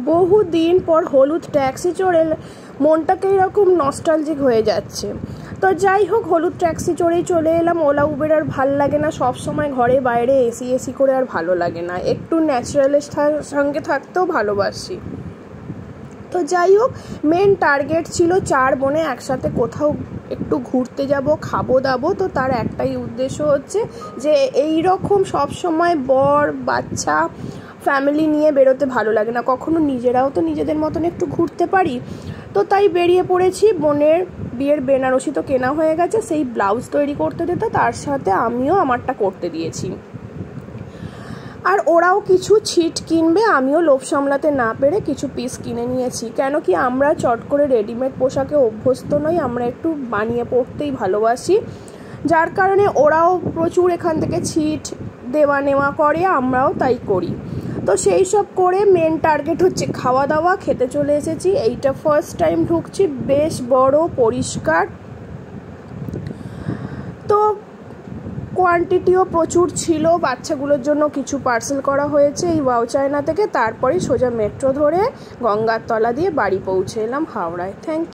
বহুদিন পর হলুদ ট্যাক্সি চড়ে মনটাকে এরকম নস্টালজিক হয়ে যাচ্ছে। তো যাই হোক, হলুদ ট্যাক্সি চড়েই চলে এলাম। ওলা উবের আর ভাল লাগে না, সব সময় ঘরে বাইরে এসি করে আর ভালো লাগে না, একটু ন্যাচারালের সঙ্গে থাকতেও ভালোবাসি। তো যাই হোক, মেন টার্গেট ছিল 4 বোনে একসাথে কোথাও একটু ঘুরতে যাব, খাবো দাবো। তো তার একটাই উদ্দেশ্য হচ্ছে যে এই রকম সবসময় বর বাচ্চা ফ্যামিলি নিয়ে বেরোতে ভালো লাগে না, কখনো নিজেরাও তো নিজেদের মতন একটু ঘুরতে পারি। তো তাই বেরিয়ে পড়েছি। বোনের বিয়ের বেনারসি তো কেনা হয়ে গেছে, সেই ব্লাউজ তৈরি করতে দিতে তার সাথে আমিও আমারটা করতে দিয়েছি। আর ওরাও কিছু ছিট কিনবে, আমিও লোভ সামলাতে না পেরে কিছু পিস কিনে নিয়েছি। কেন কি আমরা চট করে রেডিমেড পোশাকে অভ্যস্ত নই, আমরা একটু বানিয়ে পড়তেই ভালোবাসি, যার কারণে ওরাও প্রচুর এখান থেকে ছিট দেওয়া নেওয়া করে, আমরাও তাই করি। তো সেই সব করে মেন টার্গেট হচ্ছে খাওয়া দাওয়া। খেতে চলে এসেছি, এইটা ফার্স্ট টাইম ঢুকছি, বেশ বড় পরিষ্কার। তো কোয়ান্টিটিও প্রচুর ছিল, বাচ্চাগুলোর জন্য কিছু পার্সেল করা হয়েছে এই ওয়াও চায়না থেকে। তারপরে সোজা মেট্রো ধরে গঙ্গার তলা দিয়ে বাড়ি পৌঁছে এলাম হাওড়ায়। Thank you.